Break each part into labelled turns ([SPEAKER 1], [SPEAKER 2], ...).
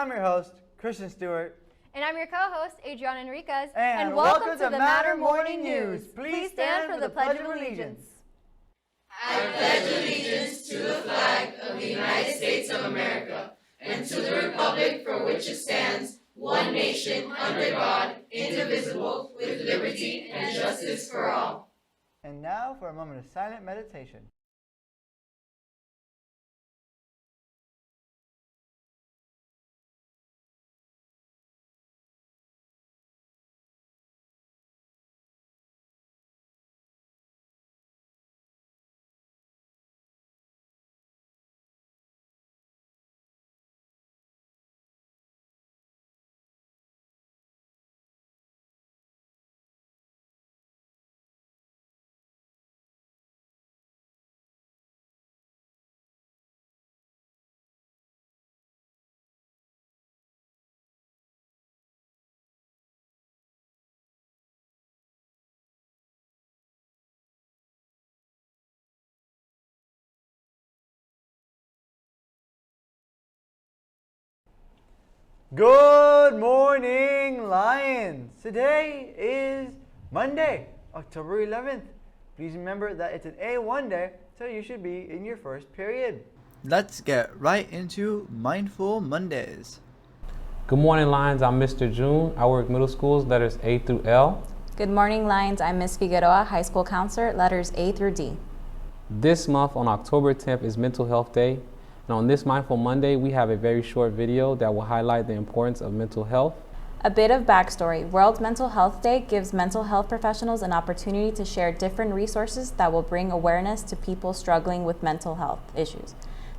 [SPEAKER 1] I'm your host, Christian Stewart.
[SPEAKER 2] And I'm your co-host, Adriana Enriquez.
[SPEAKER 1] And welcome to Matter Morning News. Please stand for the Pledge of Allegiance.
[SPEAKER 3] I pledge allegiance to the flag of the United States of America and to the republic for which it stands, one nation, under God, indivisible, with liberty and justice for all.
[SPEAKER 1] And now for a moment of silent meditation. Good morning, Lions! Today is Monday, October 11th. Please remember that it's an A1 day, so you should be in your first period. Let's get right into Mindful Mondays.
[SPEAKER 4] Good morning, Lions. I'm Mr. June. I work middle schools, letters A through L.
[SPEAKER 5] Good morning, Lions. I'm Ms. Figueroa, high school counselor, letters A through D.
[SPEAKER 4] This month on October 10th is Mental Health Day. And on this Mindful Monday, we have a very short video that will highlight the importance of mental health.
[SPEAKER 5] A bit of backstory. World Mental Health Day gives mental health professionals an opportunity to share different resources that will bring awareness to people struggling with mental health issues.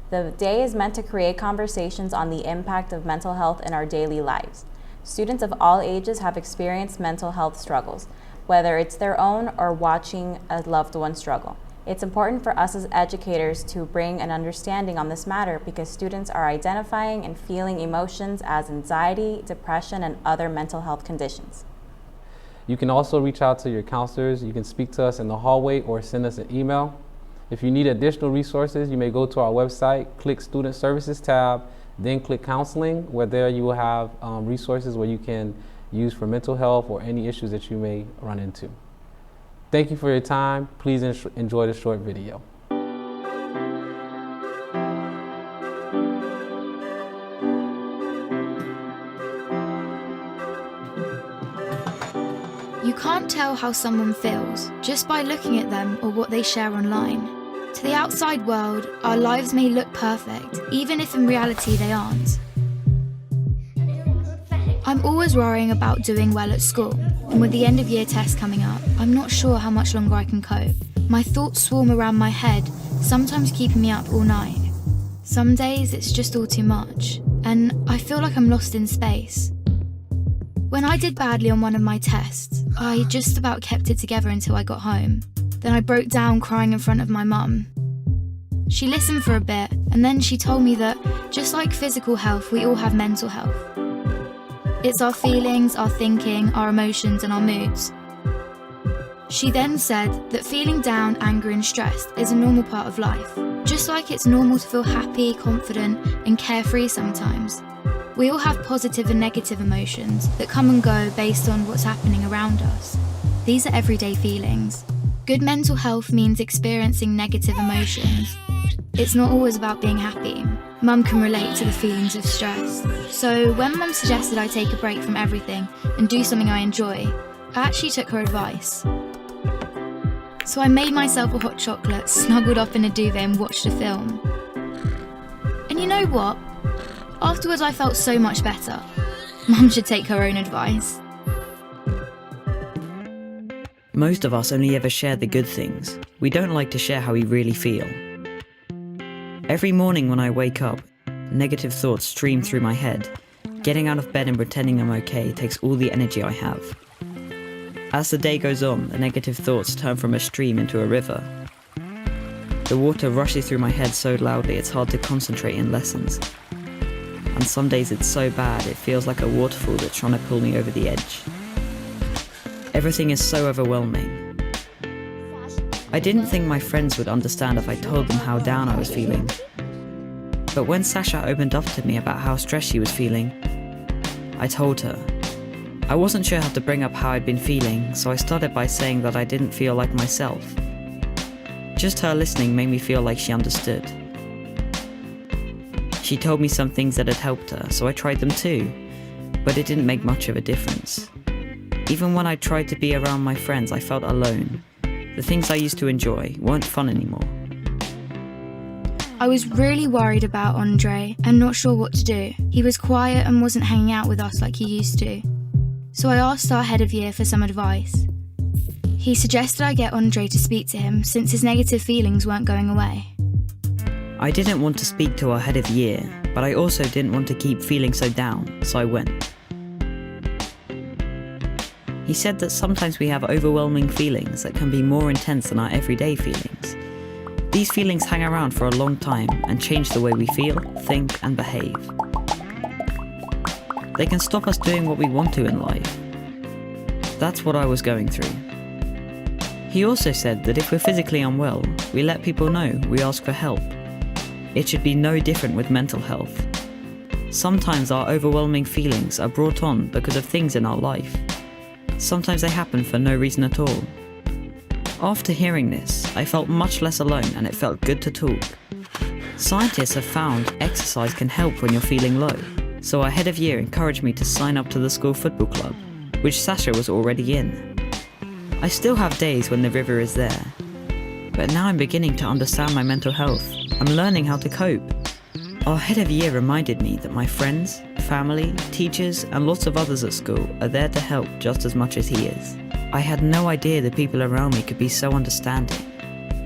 [SPEAKER 5] The day is meant to create conversations on the impact of mental health in our daily lives. Students of all ages have experienced mental health struggles, whether it's their own or watching a loved one struggle. It's important for us as educators to bring an understanding on this matter because students are identifying and feeling emotions as anxiety, depression, and other mental health conditions.
[SPEAKER 4] You can also reach out to your counselors. You can speak to us in the hallway or send us an email. If you need additional resources, you may go to our website, click Student Services tab, then click Counseling, where there you will have resources where you can use for mental health or any issues that you may run into. Thank you for your time. Please enjoy the short video.
[SPEAKER 6] You can't tell how someone feels just by looking at them or what they share online. To the outside world, our lives may look perfect, even if in reality they aren't. I'm always worrying about doing well at school, and with the end of year test coming up, I'm not sure how much longer I can cope. My thoughts swarm around my head, sometimes keeping me up all night. Some days it's just all too much, and I feel like I'm lost in space. When I did badly on one of my tests, I just about kept it together until I got home. Then I broke down crying in front of my mum. She listened for a bit, and then she told me that, just like physical health, we all have mental health. It's our feelings, our thinking, our emotions, and our moods. She then said that feeling down, angry, and stressed is a normal part of life. Just like it's normal to feel happy, confident, and carefree sometimes. We all have positive and negative emotions that come and go based on what's happening around us. These are everyday feelings. Good mental health means experiencing negative emotions. It's not always about being happy. Mum can relate to the feelings of stress. So when Mum suggested I take a break from everything and do something I enjoy, I actually took her advice. So I made myself a hot chocolate, snuggled up in a duvet and watched a film. And you know what? Afterwards I felt so much better. Mum should take her own advice.
[SPEAKER 7] Most of us only ever share the good things. We don't like to share how we really feel. Every morning when I wake up, negative thoughts stream through my head. Getting out of bed and pretending I'm okay takes all the energy I have. As the day goes on, the negative thoughts turn from a stream into a river. The water rushes through my head so loudly it's hard to concentrate in lessons. And some days it's so bad it feels like a waterfall that's trying to pull me over the edge. Everything is so overwhelming. I didn't think my friends would understand if I told them how down I was feeling. But when Sasha opened up to me about how stressed she was feeling, I told her. I wasn't sure how to bring up how I'd been feeling, so I started by saying that I didn't feel like myself. Just her listening made me feel like she understood. She told me some things that had helped her, so I tried them too, but it didn't make much of a difference. Even when I tried to be around my friends, I felt alone. The things I used to enjoy weren't fun anymore.
[SPEAKER 6] I was really worried about Andre and not sure what to do. He was quiet and wasn't hanging out with us like he used to. So I asked our head of year for some advice. He suggested I get Andre to speak to him since his negative feelings weren't going away.
[SPEAKER 7] I didn't want to speak to our head of year, but I also didn't want to keep feeling so down, so I went. He said that sometimes we have overwhelming feelings that can be more intense than our everyday feelings. These feelings hang around for a long time and change the way we feel, think, and behave. They can stop us doing what we want to in life. That's what I was going through. He also said that if we're physically unwell, we let people know, we ask for help. It should be no different with mental health. Sometimes our overwhelming feelings are brought on because of things in our life. Sometimes they happen for no reason at all. After hearing this, I felt much less alone and it felt good to talk. Scientists have found exercise can help when you're feeling low, so our head of year encouraged me to sign up to the school football club, which Sasha was already in. I still have days when the river is there, but now I'm beginning to understand my mental health. I'm learning how to cope. Our head of year reminded me that my friends, family, teachers, and lots of others at school are there to help just as much as he is. I had no idea the people around me could be so understanding.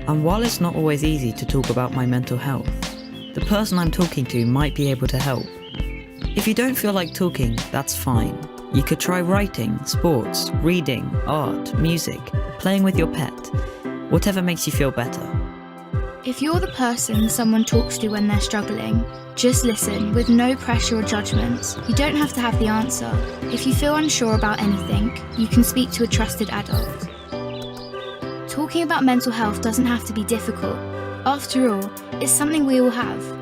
[SPEAKER 7] And while it's not always easy to talk about my mental health, the person I'm talking to might be able to help. If you don't feel like talking, that's fine. You could try writing, sports, reading, art, music, playing with your pet, whatever makes you feel better.
[SPEAKER 6] If you're the person someone talks to when they're struggling, just listen with no pressure or judgments. You don't have to have the answer. If you feel unsure about anything, you can speak to a trusted adult. Talking about mental health doesn't have to be difficult. After all, it's something we all have.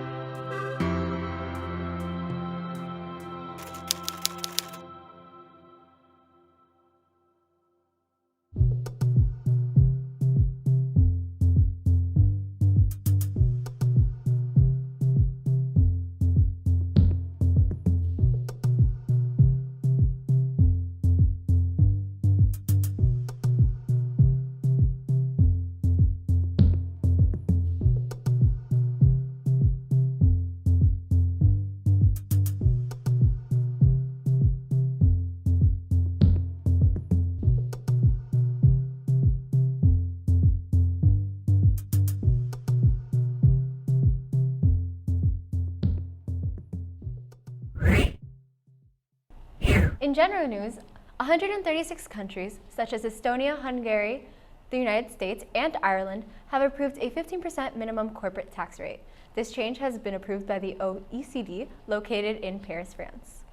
[SPEAKER 2] In general news, 136 countries, such as Estonia, Hungary, the United States, and Ireland, have approved a 15% minimum corporate tax rate. This change has been approved by the OECD, located in Paris, France.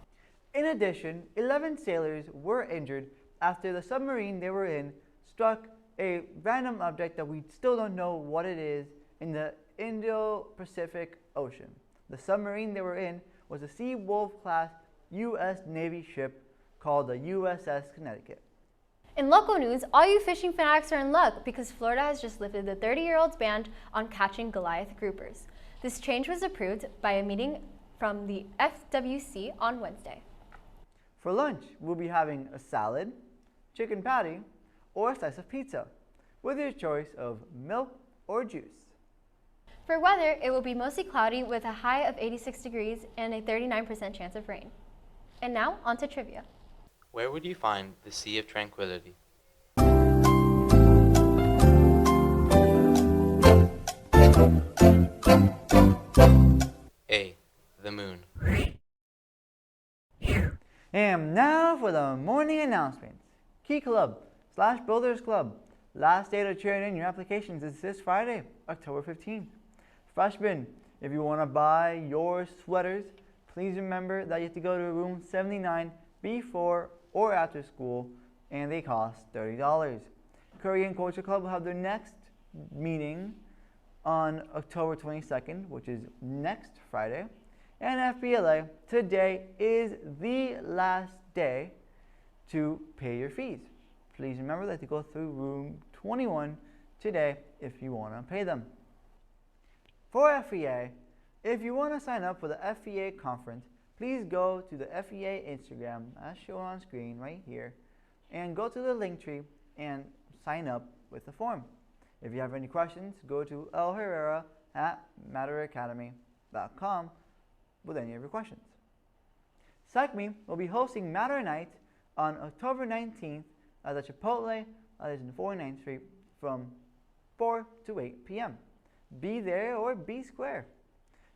[SPEAKER 1] In addition, 11 sailors were injured after the submarine they were in struck a random object that we still don't know what it is in the Indo-Pacific Ocean. The submarine they were in was a Sea Wolf-class U.S. Navy ship called the USS Connecticut.
[SPEAKER 2] In local news, all you fishing fanatics are in luck because Florida has just lifted the 30-year-old's ban on catching Goliath groupers. This change was approved by a meeting from the FWC on Wednesday.
[SPEAKER 1] For lunch, we'll be having a salad, chicken patty, or a slice of pizza, with your choice of milk or juice.
[SPEAKER 2] For weather, it will be mostly cloudy with a high of 86 degrees and a 39% chance of rain. And now, on to trivia.
[SPEAKER 8] Where would you find the Sea of Tranquility? A. The moon.
[SPEAKER 1] And now for the morning announcements. Key Club / Builders Club. Last day to turn in your applications is this Friday, October 15th. Freshmen, if you want to buy your sweaters, please remember that you have to go to room 79 before or after school, and they cost $30. Korean Culture Club will have their next meeting on October 22nd, which is next Friday. And FBLA, today is the last day to pay your fees. Please remember that to go through room 21 today if you want to pay them. For FEA, if you want to sign up for the FEA conference, please go to the FEA Instagram as shown on screen right here and go to the link tree and sign up with the form. If you have any questions, go to elherrera@matteracademy.com with any of your questions. SACME will be hosting Matter Night on October 19th at the Chipotle that is in 49th Street from 4 to 8 p.m. Be there or be square.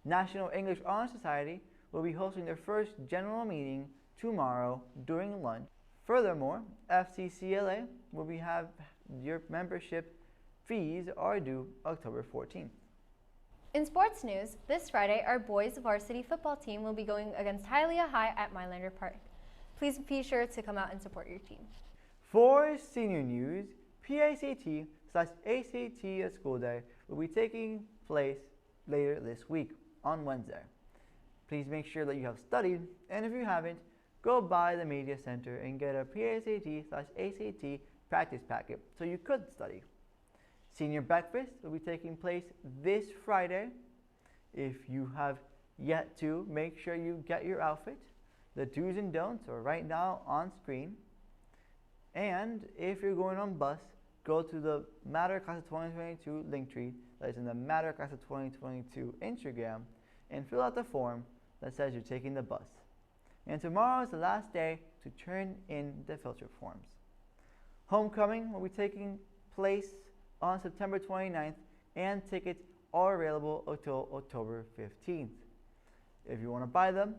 [SPEAKER 1] National English Honor Society will be hosting their first general meeting tomorrow during lunch. Furthermore, FCCLA will have your membership fees are due October 14th.
[SPEAKER 2] In sports news, this Friday, our boys varsity football team will be going against Hialeah High at Mylander Park. Please be sure to come out and support your team.
[SPEAKER 1] For senior news, PACT/ACT School Day will be taking place later this week on Wednesday. Please make sure that you have studied, and if you haven't, go by the media center and get a PACT/ACT practice packet so you could study. Senior breakfast will be taking place this Friday. If you have yet to, make sure you get your outfit. The do's and don'ts are right now on screen. And if you're going on bus, go to the Matter Class of 2022 link tree that is in the Matter Class of 2022 Instagram and fill out the form that says you're taking the bus. And tomorrow is the last day to turn in the filter forms. Homecoming will be taking place on September 29th, and tickets are available until October 15th. If you want to buy them,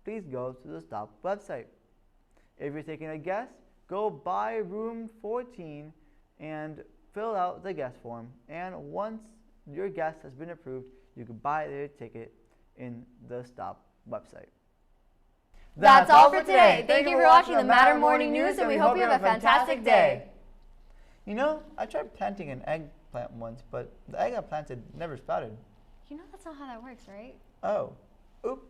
[SPEAKER 1] please go to the STOP website. If you're taking a guest, go by room 14 and fill out the guest form. And once your guest has been approved, you can buy their ticket in the STOP website.
[SPEAKER 2] That's all for today. Thank you for watching the Matter Morning News, and we hope you have a fantastic day.
[SPEAKER 1] You know, I tried planting an eggplant once, but the egg I planted never sprouted.
[SPEAKER 2] You know that's not how that works, right?
[SPEAKER 1] Oh, oops.